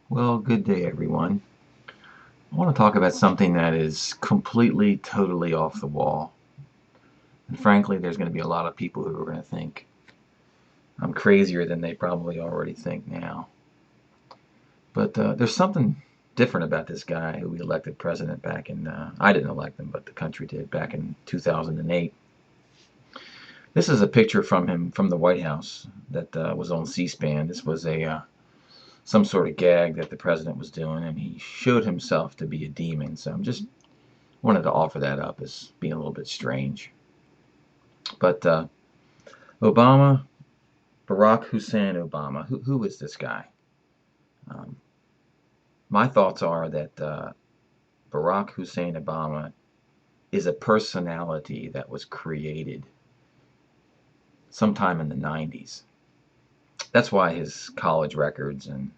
Well, good day, everyone. I want to talk about something that is completely, totally off the wall. And frankly, there's going to be a lot of people who are going to think I'm crazier than they probably already think now. But there's something different about this guy who we elected president back in, I didn't elect him, but the country did back in 2008. This is a picture from him from the White House that was on C-SPAN. This was some sort of gag that the president was doing, and he showed himself to be a demon. So I'm just wanted to offer that up as being a little bit strange. But Obama, Barack Hussein Obama, who is this guy? Um, my thoughts are that Barack Hussein Obama is a personality that was created sometime in the 90s. That's why his college records and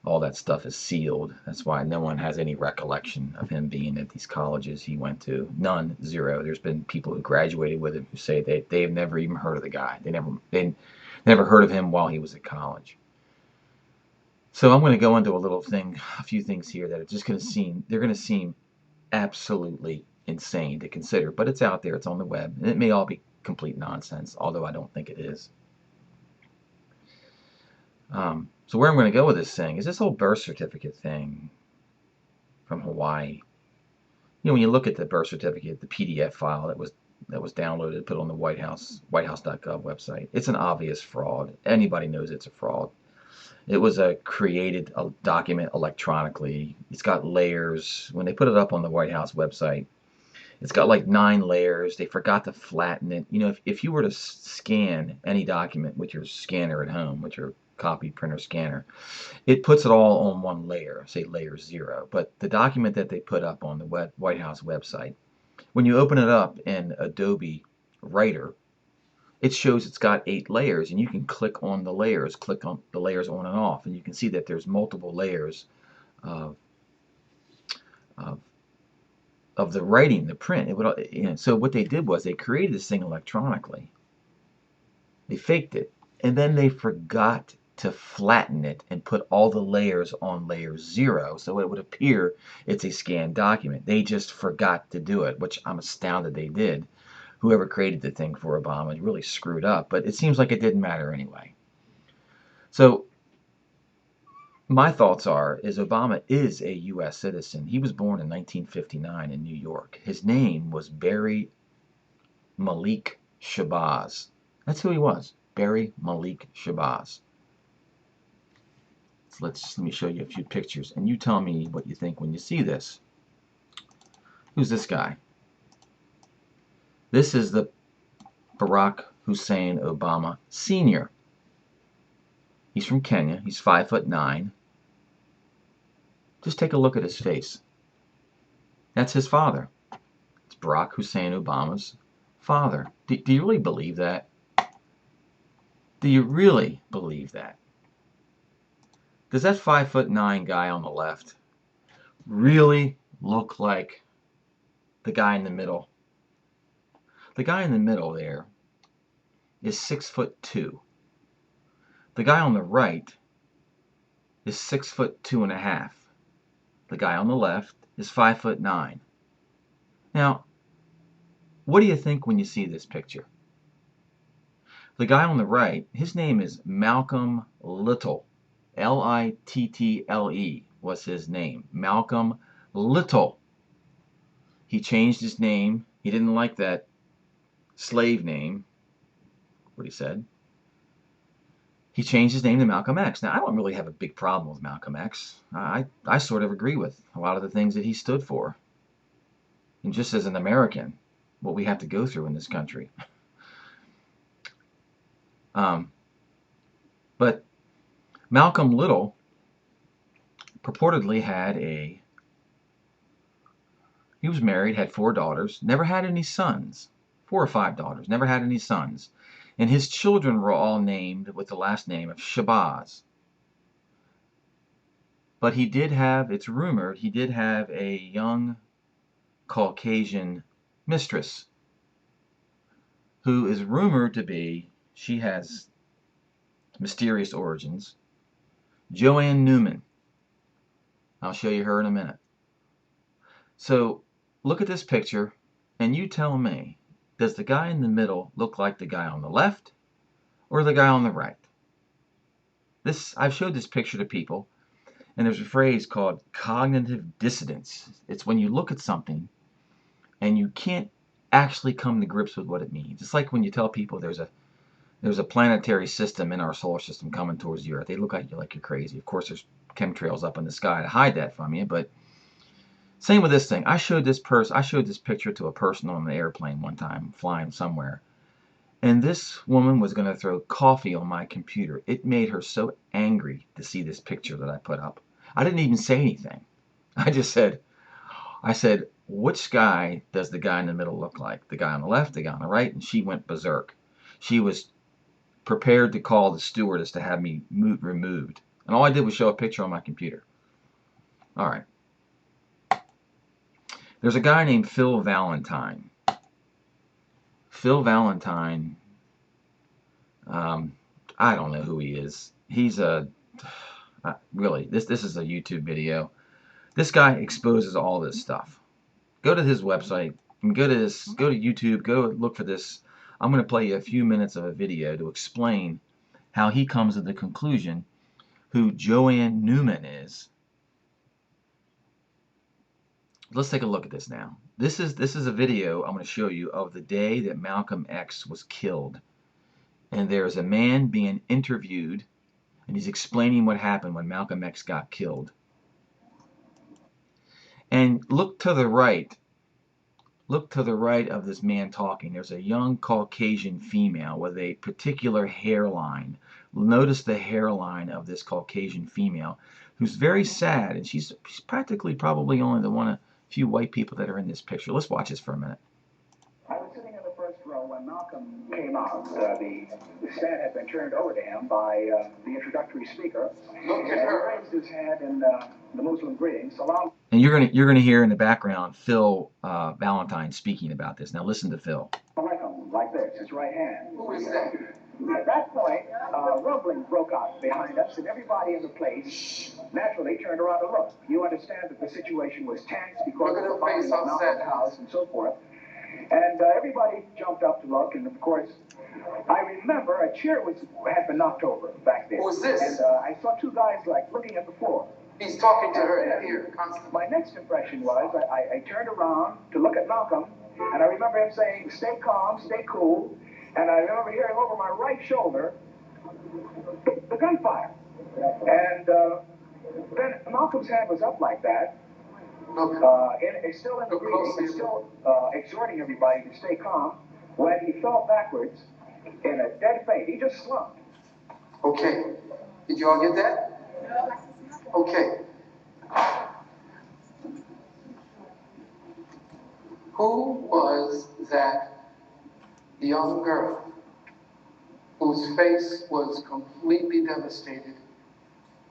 all that stuff is sealed. That's why no one has any recollection of him being at these colleges he went to. None, zero. There's been people who graduated with him who say they've never even heard of the guy. They never heard of him while he was at college. So I'm going to go into a few things here that are just going to seem absolutely insane to consider. But it's out there. It's on the web, and it may all be complete nonsense, although I don't think it is. So where I'm going to go with this thing is this whole birth certificate thing from Hawaii. When you look at the birth certificate, the PDF file that was downloaded, put on the whitehouse.gov website, it's an obvious fraud. Anybody knows it's a fraud. It was a created a document electronically. It's got layers. When they put it up on the White House website, it's got like 9 layers. They forgot to flatten it. If you were to scan any document with your scanner at home, with your copy printer scanner, it puts it all on one layer, say layer 0. But the document that they put up on the White House website, when you open it up in Adobe Writer, it shows it's got 8 layers, and you can click on the layers on and off, and you can see that there's multiple layers of of, of the writing, the print. So what they did was they created this thing electronically. They faked it, and then they forgot to flatten it and put all the layers on layer 0, so it would appear it's a scanned document. They just forgot to do it, which I'm astounded they did. Whoever created the thing for Obama really screwed up, but it seems like it didn't matter anyway. So my thoughts is Obama is a U.S. citizen. He was born in 1959 in New York. His name was Barry Malik Shabazz. That's who he was, Barry Malik Shabazz. So let me show you a few pictures, and you tell me what you think when you see this. Who's this guy? This is the Barack Hussein Obama Sr. He's from Kenya. He's 5'9". Just take a look at his face. That's his father. It's Barack Hussein Obama's father. Do you really believe that? Do you really believe that? Does that 5'9" guy on the left really look like the guy in the middle? The guy in the middle there is 6'2". The guy on the right is 6'2.5". The guy on the left is 5'9". Now, what do you think when you see this picture? The guy on the right, his name is Malcolm Little. Little was his name. Malcolm Little. He changed his name. He didn't like that slave name, what he said. He changed his name to Malcolm X. Now, I don't really have a big problem with Malcolm X. I sort of agree with a lot of the things that he stood for. And just as an American, what we have to go through in this country. But Malcolm Little purportedly he was married, had 4 daughters, never had any sons. 4 or 5 daughters, never had any sons. And his children were all named with the last name of Shabazz. But it's rumored, he did have a young Caucasian mistress who is rumored to be, she has mysterious origins, Joanne Newman. I'll show you her in a minute. So look at this picture and you tell me, does the guy in the middle look like the guy on the left or the guy on the right? I've showed this picture to people, and there's a phrase called cognitive dissonance. It's when you look at something and you can't actually come to grips with what it means. It's like when you tell people there's a planetary system in our solar system coming towards the Earth. They look at you like you're crazy. Of course, there's chemtrails up in the sky to hide that from you, but same with this thing. I showed this picture to a person on an airplane one time, flying somewhere. And this woman was going to throw coffee on my computer. It made her so angry to see this picture that I put up. I didn't even say anything. I said, which guy does the guy in the middle look like? The guy on the left, the guy on the right? And she went berserk. She was prepared to call the stewardess to have me removed. And all I did was show a picture on my computer. All right. There's a guy named Phil Valentine. Phil Valentine, I don't know who he is. He's really, this is a YouTube video. This guy exposes all this stuff. Go to his website and go to YouTube, go look for this. I'm going to play you a few minutes of a video to explain how he comes to the conclusion who Joanne Newman is. Let's take a look at this now. This is a video I'm going to show you of the day that Malcolm X was killed. And there's a man being interviewed, and he's explaining what happened when Malcolm X got killed. And look to the right. Look to the right of this man talking. There's a young Caucasian female with a particular hairline. Notice the hairline of this Caucasian female, who's very sad, and she's practically probably only the one of few white people that are in this picture. Let's watch this for a minute. I was sitting in the first row when Malcolm came out. The stand had been turned over to him by the introductory speaker. Look at her. He raised his hand in the Muslim greeting. Salam. And you're gonna hear in the background Phil Valentine speaking about this. Now listen to Phil. Like this, his right hand. Who is that? At that point, rumbling broke out behind us, and everybody in the place naturally turned around to look. You understand that the situation was tense because of the bombing of Malcolm's house and so forth. And everybody jumped up to look, and of course, I remember a chair had been knocked over back there. Who's this? And I saw two guys looking at the floor. He's talking to her in here constantly. My next impression was I turned around to look at Malcolm, and I remember him saying, "Stay calm, stay cool." And I remember hearing over my right shoulder the gunfire. And then Malcolm's hand was up like that. It's still in the greeting, he's still exhorting everybody to stay calm, when he fell backwards in a dead faint. He just slumped. Okay. Did you all get that? Okay. Who was that young girl whose face was completely devastated?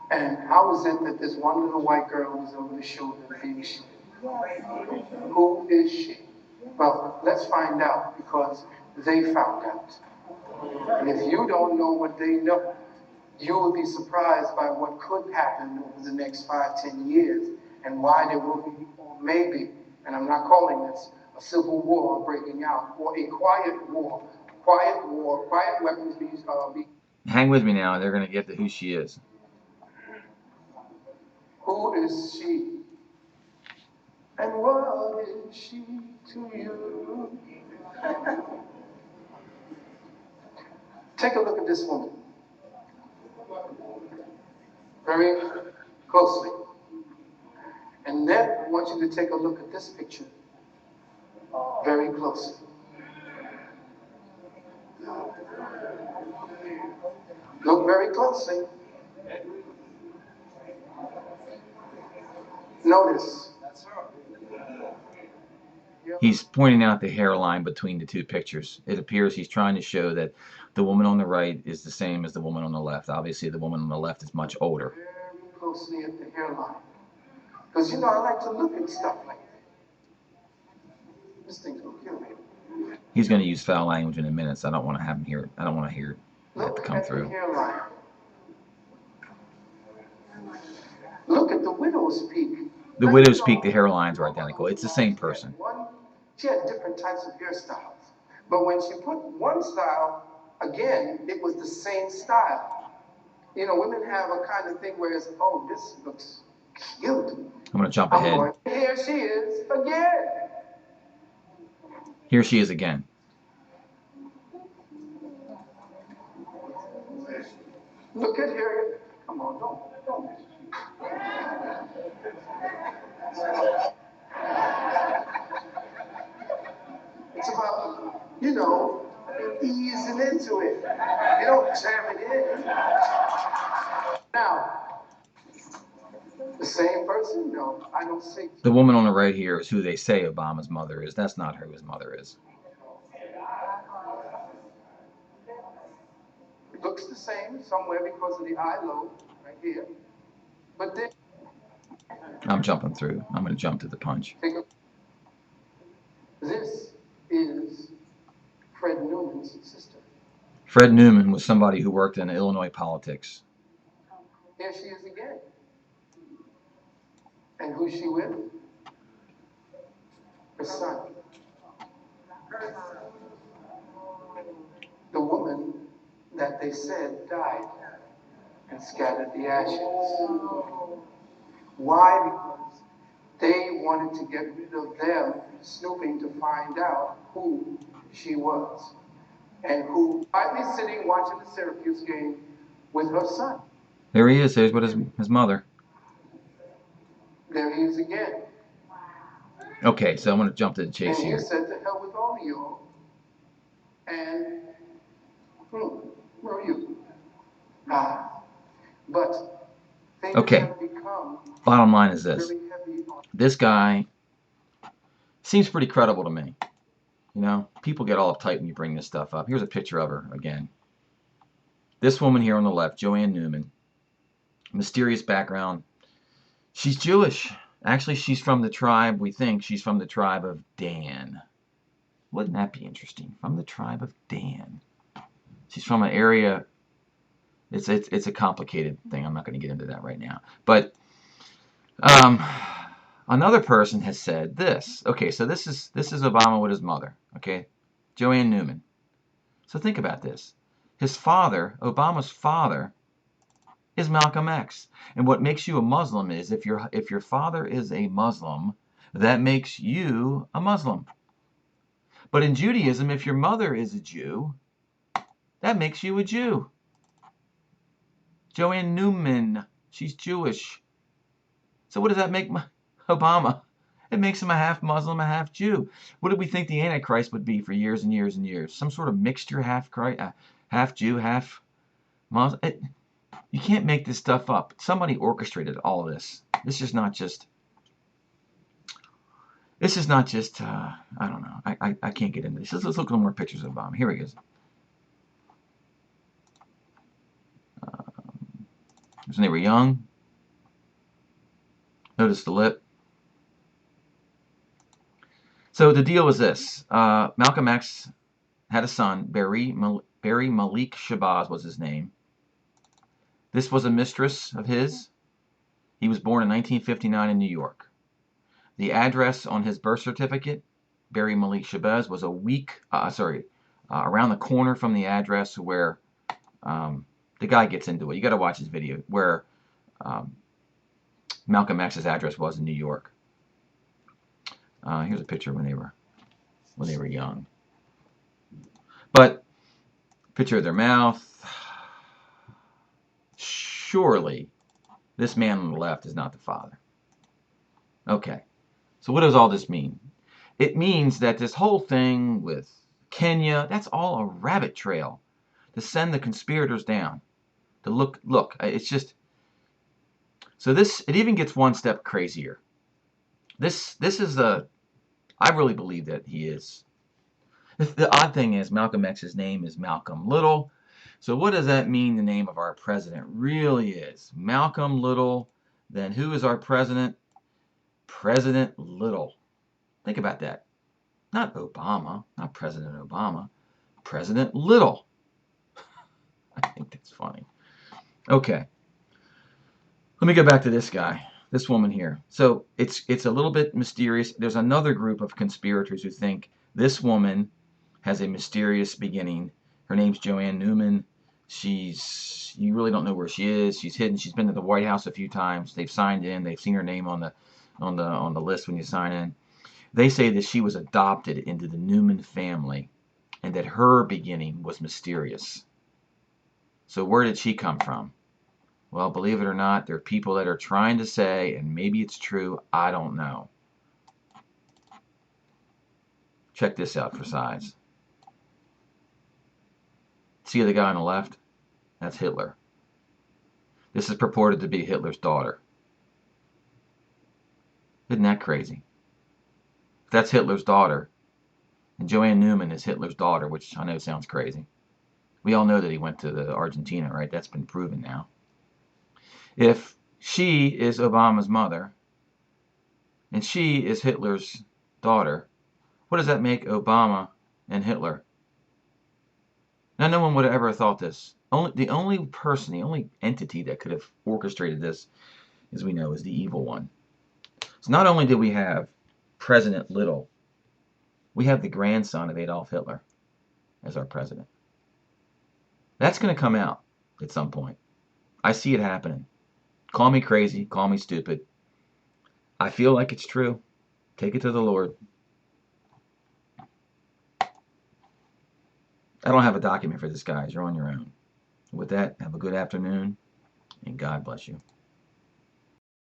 And how is it that this one little white girl was over the shoulder being shot? Who is she? Well, let's find out, because they found out. And if you don't know what they know, you will be surprised by what could happen over the next 5-10 years, and why there will be, or maybe, and I'm not calling this a civil war breaking out, or a quiet war, quiet weapons being Hang with me now, they're going to get to who she is. Who is she? And what is she to you? Take a look at this woman. Very closely. And then I want you to take a look at this picture very closely. Look very closely. Notice. He's pointing out the hairline between the two pictures. It appears he's trying to show that the woman on the right is the same as the woman on the left. Obviously, the woman on the left is much older. Very closely at the hairline. Because, I like to look at stuff like that. This thing's going to kill me. He's going to use foul language in a minute, so I don't want to have him hear it. I don't want to hear it have to come through. Look at the widow's peak. The widow's peak, the hairlines are identical. It's the same person. She had different types of hairstyles. But when she put one style, again, it was the same style. You know, women have a kind of thing where it's, oh, this looks cute. I'm going to jump ahead. Here she is again. Here she is again. Look at her. Come on, don't. It's about, you know, easing into it. You don't jam it in. Now, the same person? No, I don't see. The woman on the right here is who they say Obama's mother is. That's not who his mother is. It looks the same somewhere because of the eye lobe right here. But then I'm jumping through. I'm going to jump to the punch. This is Fred Newman's sister. Fred Newman was somebody who worked in Illinois politics. Here she is again. And who's she with? Her son. The woman that they said died and scattered the ashes. Why? Because they wanted to get rid of them snooping to find out who she was. And who might be sitting watching the Syracuse game with her son. There he is. There's what his mother. There he is again. Okay, so I'm going to jump to the chase and here. And he said, to hell with all of you. And where are you? But things have become bottom line is this. This guy seems pretty credible to me. You know, people get all uptight when you bring this stuff up. Here's a picture of her again. This woman here on the left, Joanne Newman. Mysterious background. She's Jewish. Actually, she's from the tribe, we think she's from the tribe of Dan. Wouldn't that be interesting? From the tribe of Dan. She's from an area, it's a complicated thing. I'm not going to get into that right now. But another person has said this. Okay, so this is Obama with his mother. Okay, Joanne Newman. So think about this. His father, Obama's father, is Malcolm X. And what makes you a Muslim is if your father is a Muslim, that makes you a Muslim. But in Judaism, if your mother is a Jew, that makes you a Jew. Joanne Newman, she's Jewish. So what does that make Obama? It makes him a half Muslim, a half Jew. What did we think the Antichrist would be for years and years and years? Some sort of mixture, half Jew, half Muslim. You can't make this stuff up. Somebody orchestrated all of this. This is not just, I don't know. I can't get into this. Let's look at more pictures of Obama. Here he goes. When they were young. Notice the lip. So the deal was this. Malcolm X had a son, Barry Malik Shabazz was his name. This was a mistress of his. He was born in 1959 in New York. The address on his birth certificate, Barry Malik Shabazz, was around the corner from the address where the guy gets into it. You got to watch his video where Malcolm X's address was in New York. Here's a picture when they were young. But picture of their mouth. Surely, this man on the left is not the father. Okay, so what does all this mean? It means that this whole thing with Kenya, that's all a rabbit trail to send the conspirators down. To look, it's just... So it even gets one step crazier. This is I really believe that he is. The odd thing is Malcolm X's name is Malcolm Little. So what does that mean the name of our president really is? Malcolm Little. Then who is our president? President Little. Think about that. Not Obama. Not President Obama. President Little. I think that's funny. Okay. Let me go back to this guy, this woman here. So it's a little bit mysterious. There's another group of conspirators who think this woman has a mysterious beginning. Her name's Joanne Newman. You really don't know where she is. She's hidden. She's been to the White House a few times. They've signed in. They've seen her name on the list when you sign in. They say that she was adopted into the Newman family and that her beginning was mysterious. So where did she come from? Well, believe it or not, there are people that are trying to say, and maybe it's true, I don't know. Check this out for size. See the guy on the left? That's Hitler. This is purported to be Hitler's daughter. Isn't that crazy? If that's Hitler's daughter, and Joanne Newman is Hitler's daughter, which I know sounds crazy. We all know that he went to Argentina, right? That's been proven now. If she is Obama's mother, and she is Hitler's daughter, what does that make Obama and Hitler? Now, no one would have ever thought this. The only person, the only entity that could have orchestrated this, as we know, is the evil one. So not only do we have President Little, we have the grandson of Adolf Hitler as our president. That's going to come out at some point. I see it happening. Call me crazy, call me stupid. I feel like it's true. Take it to the Lord. I don't have a document for this, guys. You're on your own. With that, have a good afternoon, and God bless you.